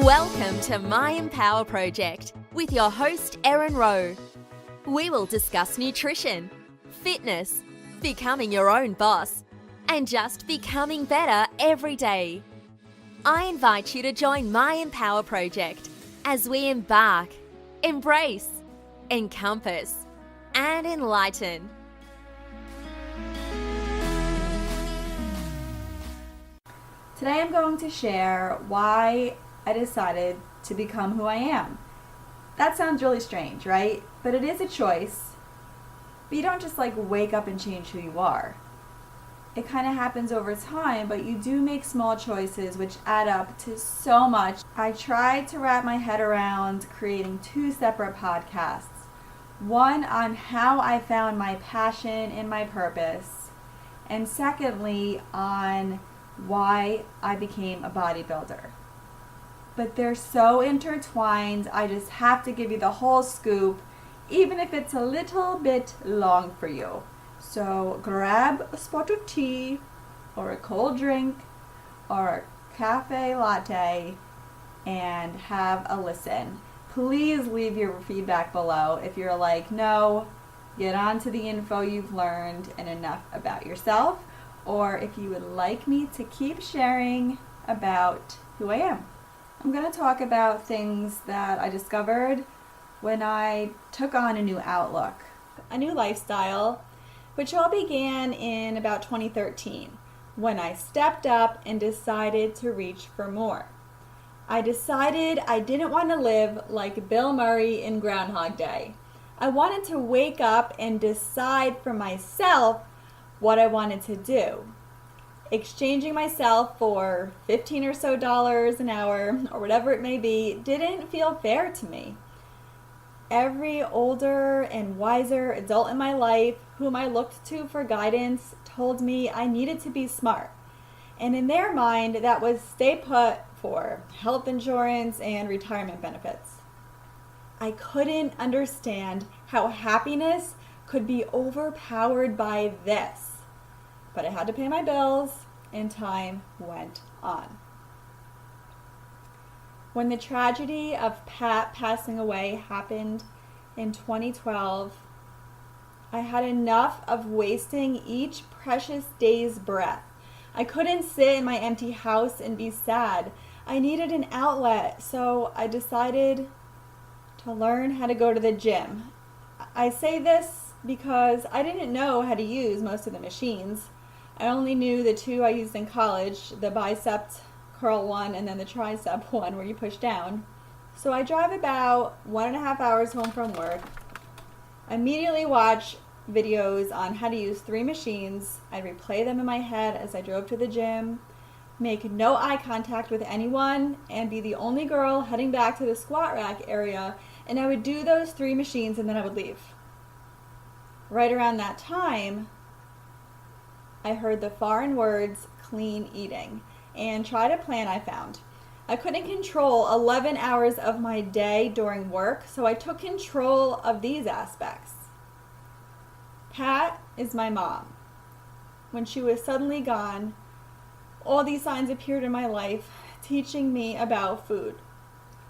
Welcome to My Empower Project with your host, Erin. We will discuss nutrition, fitness, becoming your own boss, and just becoming better every day. I invite you to join My Empower Project as we embark, embrace, encompass, and enlighten. Today I'm going to share why I decided to become who I am. That sounds really strange, right? But it is a choice. But you don't just wake up and change who you are. It kind of happens over time, but you do make small choices which add up to so much. I tried to wrap my head around creating 2 separate podcasts. One on how I found my passion and my purpose, and secondly on why I became a bodybuilder. But they're so intertwined, I just have to give you the whole scoop, even if it's a little bit long for you. So grab a spot of tea, or a cold drink, or a cafe latte, and have a listen. Please leave your feedback below if you're like, no, get on to the info you've learned and enough about yourself, or if you would like me to keep sharing about who I am. I'm going to talk about things that I discovered when I took on a new outlook, a new lifestyle, which all began in about 2013, when I stepped up and decided to reach for more. I decided I didn't want to live like Bill Murray in Groundhog Day. I wanted to wake up and decide for myself what I wanted to do. Exchanging myself for $15 or so an hour, or whatever it may be, didn't feel fair to me. Every older and wiser adult in my life whom I looked to for guidance told me I needed to be smart. And in their mind, that was stay put for health insurance and retirement benefits. I couldn't understand how happiness could be overpowered by this. But I had to pay my bills, and time went on. When the tragedy of Pat passing away happened in 2012, I had enough of wasting each precious day's breath. I couldn't sit in my empty house and be sad. I needed an outlet, so I decided to learn how to go to the gym. I say this because I didn't know how to use most of the machines. I only knew the 2 I used in college, the bicep curl one and then the tricep one where you push down. So I drive about 1.5 hours home from work. I immediately watch videos on how to use 3 machines. I replay them in my head as I drove to the gym, make no eye contact with anyone, and be the only girl heading back to the squat rack area, and I would do those 3 machines and then I would leave. Right around that time, I heard the foreign words clean eating and tried a plan I found. I couldn't control 11 hours of my day during work, so I took control of these aspects. Pat is my mom. When she was suddenly gone, all these signs appeared in my life, teaching me about food.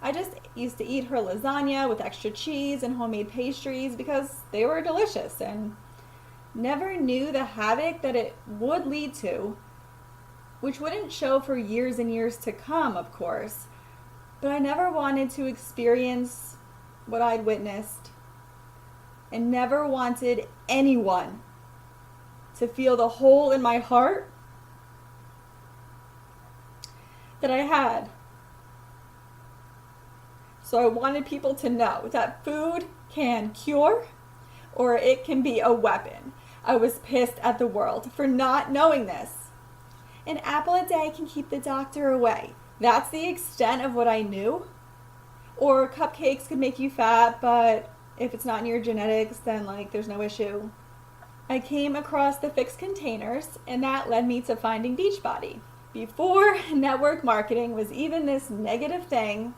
I just used to eat her lasagna with extra cheese and homemade pastries because they were delicious, and never knew the havoc that it would lead to, which wouldn't show for years and years to come, of course. But I never wanted to experience what I'd witnessed, and never wanted anyone to feel the hole in my heart that I had. So I wanted people to know that food can cure, or it can be a weapon. I was pissed at the world for not knowing this. An apple a day can keep the doctor away. That's the extent of what I knew. Or cupcakes could make you fat, but if it's not in your genetics, then there's no issue. I came across the fixed containers, and that led me to finding Beachbody. Before network marketing was even this negative thing,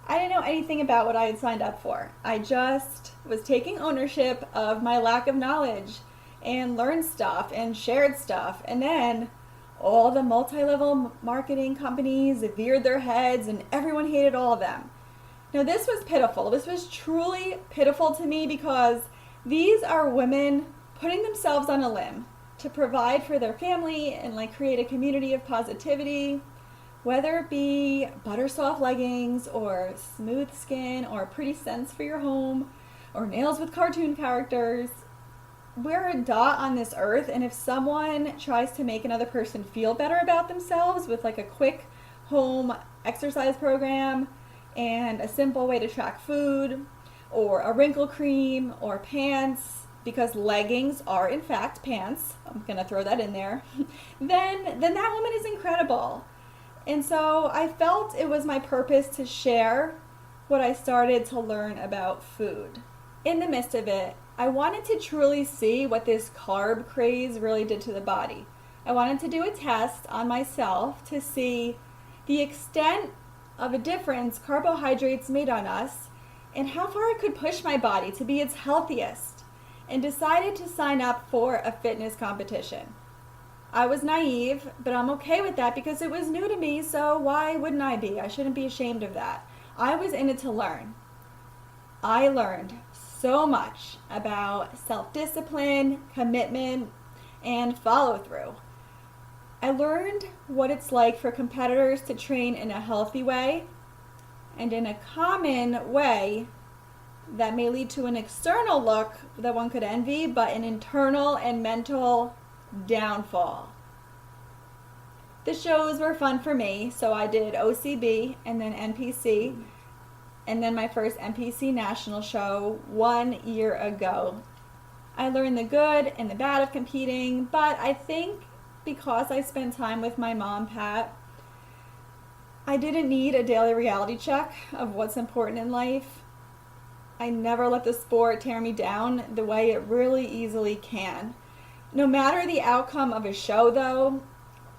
I didn't know anything about what I had signed up for. I just was taking ownership of my lack of knowledge and learned stuff and shared stuff. And then all the multi-level marketing companies veered their heads and everyone hated all of them. Now this was pitiful. This was truly pitiful to me because these are women putting themselves on a limb to provide for their family and like create a community of positivity, whether it be butter soft leggings or smooth skin or pretty scents for your home or nails with cartoon characters. We're a dot on this earth, and if someone tries to make another person feel better about themselves with like a quick home exercise program and a simple way to track food or a wrinkle cream or pants, because leggings are in fact pants, I'm gonna throw that in there, then that woman is incredible. And so I felt it was my purpose to share what I started to learn about food. In the midst of it, I wanted to truly see what this carb craze really did to the body. I wanted to do a test on myself to see the extent of a difference carbohydrates made on us and how far I could push my body to be its healthiest, and decided to sign up for a fitness competition. I was naive, but I'm okay with that because it was new to me, so why wouldn't I be? I shouldn't be ashamed of that. I was in it to learn. I learned so much about self-discipline, commitment, and follow-through. I learned what it's like for competitors to train in a healthy way and in a common way that may lead to an external look that one could envy, but an internal and mental downfall. The shows were fun for me, so I did OCB and then NPC, and then my first NPC national show 1 year ago. I learned the good and the bad of competing, but I think because I spent time with my mom, Pat, I didn't need a daily reality check of what's important in life. I never let the sport tear me down the way it really easily can. No matter the outcome of a show though,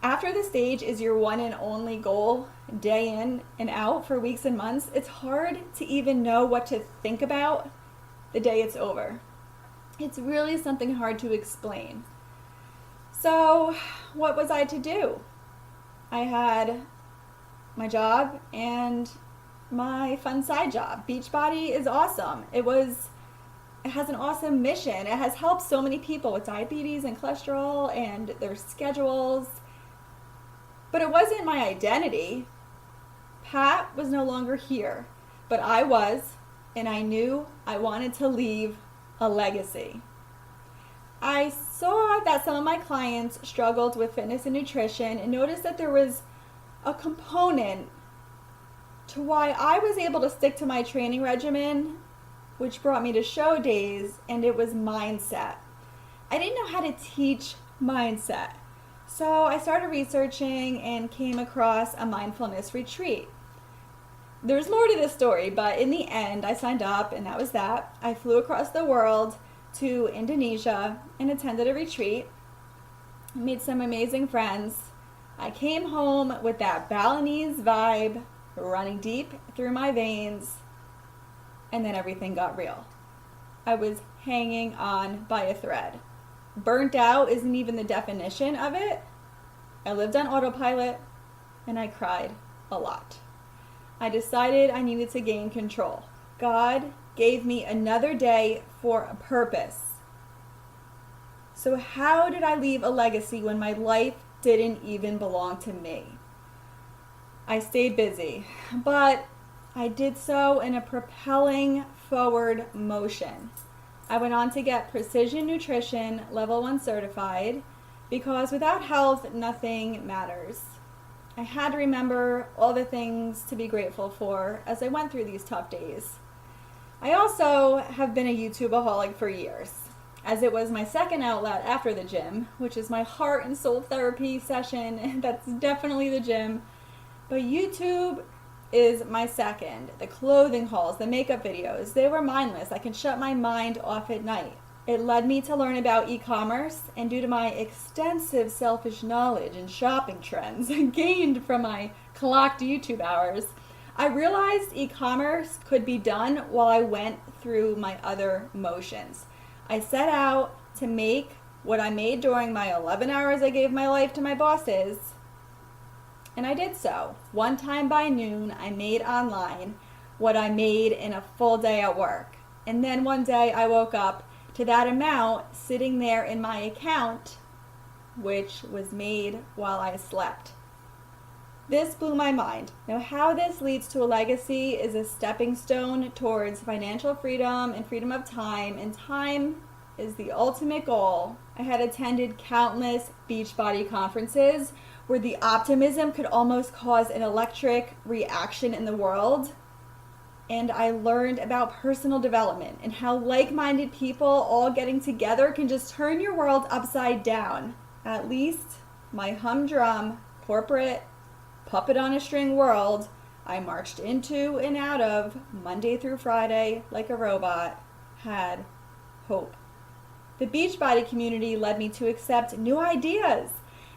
after the stage is your one and only goal, day in and out for weeks and months, it's hard to even know what to think about the day it's over. It's really something hard to explain. So what was I to do? I had my job and my fun side job. Beachbody is awesome. It has an awesome mission. It has helped so many people with diabetes and cholesterol and their schedules. But it wasn't my identity. Pat was no longer here, but I was, and I knew I wanted to leave a legacy. I saw that some of my clients struggled with fitness and nutrition and noticed that there was a component to why I was able to stick to my training regimen, which brought me to show days, and it was mindset. I didn't know how to teach mindset. So I started researching and came across a mindfulness retreat. There's more to this story, but in the end, I signed up and that was that. I flew across the world to Indonesia and attended a retreat, made some amazing friends. I came home with that Balinese vibe running deep through my veins, and then everything got real. I was hanging on by a thread. Burnt out isn't even the definition of it. I lived on autopilot and I cried a lot. I decided I needed to gain control. God gave me another day for a purpose. So how did I leave a legacy when my life didn't even belong to me? I stayed busy, but I did so in a propelling forward motion. I went on to get Precision Nutrition Level 1 certified because without health, nothing matters. I had to remember all the things to be grateful for as I went through these tough days. I also have been a YouTubeaholic for years, as it was my second outlet after the gym, which is my heart and soul therapy session. That's definitely the gym. But YouTube is my second. The clothing hauls, the makeup videos, they were mindless. I can shut my mind off at night. It led me to learn about e-commerce, and due to my extensive selfish knowledge and shopping trends gained from my clocked YouTube hours, I realized e-commerce could be done while I went through my other motions. I set out to make what I made during my 11 hours I gave my life to my bosses, and I did so. One time by noon, I made online what I made in a full day at work. And then one day I woke up to that amount sitting there in my account, which was made while I slept. This blew my mind. Now, how this leads to a legacy is a stepping stone towards financial freedom and freedom of time, and time is the ultimate goal. I had attended countless Beachbody conferences where the optimism could almost cause an electric reaction in the world. And I learned about personal development and how like-minded people all getting together can just turn your world upside down. At least my humdrum, corporate, puppet on a string world I marched into and out of Monday through Friday like a robot had hope. The Beachbody community led me to accept new ideas,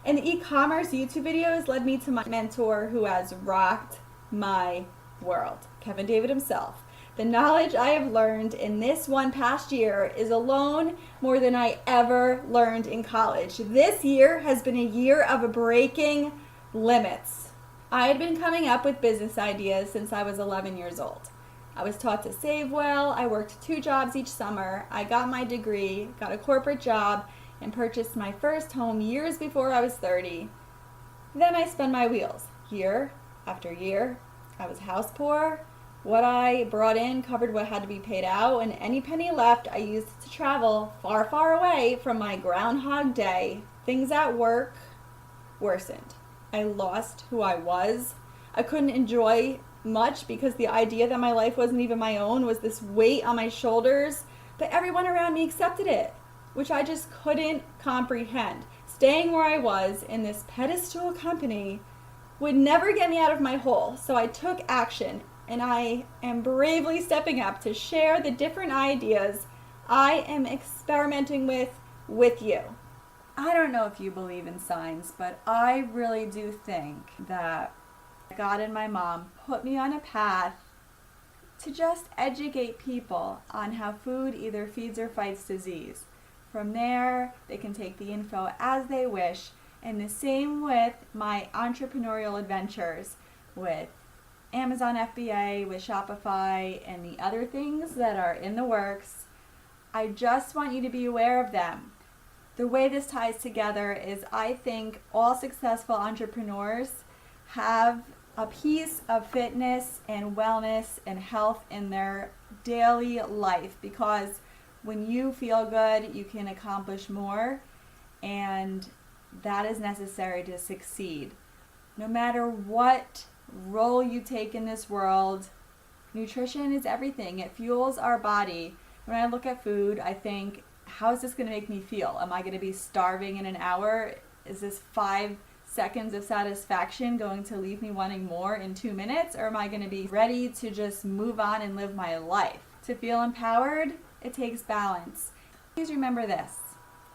and the e-commerce YouTube videos led me to my mentor who has rocked my world, Kevin David himself. The knowledge I have learned in this one past year is alone more than I ever learned in college. This year has been a year of breaking limits. I had been coming up with business ideas since I was 11 years old. I was taught to save well. I worked 2 jobs each summer. I got my degree, got a corporate job, and purchased my first home years before I was 30. Then I spun my wheels, year after year. I was house poor. What I brought in covered what had to be paid out, and any penny left I used to travel far, far away from my Groundhog Day. Things at work worsened. I lost who I was. I couldn't enjoy much because the idea that my life wasn't even my own was this weight on my shoulders, but everyone around me accepted it, which I just couldn't comprehend. Staying where I was in this pedestal company would never get me out of my hole, so I took action, and I am bravely stepping up to share the different ideas I am experimenting with you. I don't know if you believe in signs, but I really do think that God and my mom put me on a path to just educate people on how food either feeds or fights disease. From there, they can take the info as they wish, and the same with my entrepreneurial adventures with Amazon FBA, with Shopify, and the other things that are in the works. I just want you to be aware of them. The way this ties together is I think all successful entrepreneurs have a piece of fitness and wellness and health in their daily life, because when you feel good, you can accomplish more, and that is necessary to succeed. No matter what role you take in this world, nutrition is everything. It fuels our body. When I look at food, I think, how is this going to make me feel? Am I going to be starving in an hour? Is this 5 seconds of satisfaction going to leave me wanting more in 2 minutes? Or am I going to be ready to just move on and live my life? To feel empowered, it takes balance. Please remember this.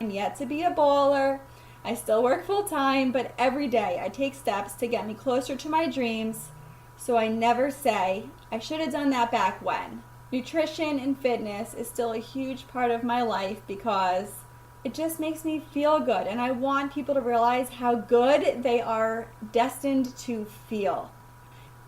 I'm yet to be a baller. I still work full time, but every day I take steps to get me closer to my dreams, so I never say, I should have done that back when. Nutrition and fitness is still a huge part of my life because it just makes me feel good, and I want people to realize how good they are destined to feel.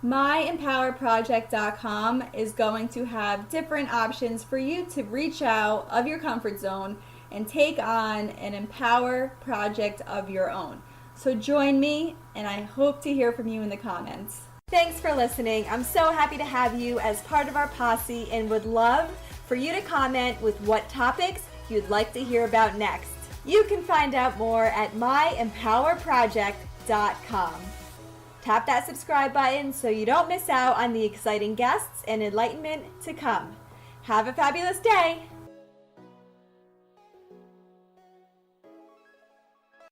MyEmpowerProject.com is going to have different options for you to reach out of your comfort zone and take on an empower project of your own. So join me, and I hope to hear from you in the comments. Thanks for listening. I'm so happy to have you as part of our posse, and would love for you to comment with what topics you'd like to hear about next. You can find out more at myempowerproject.com. Tap that subscribe button so you don't miss out on the exciting guests and enlightenment to come. Have a fabulous day.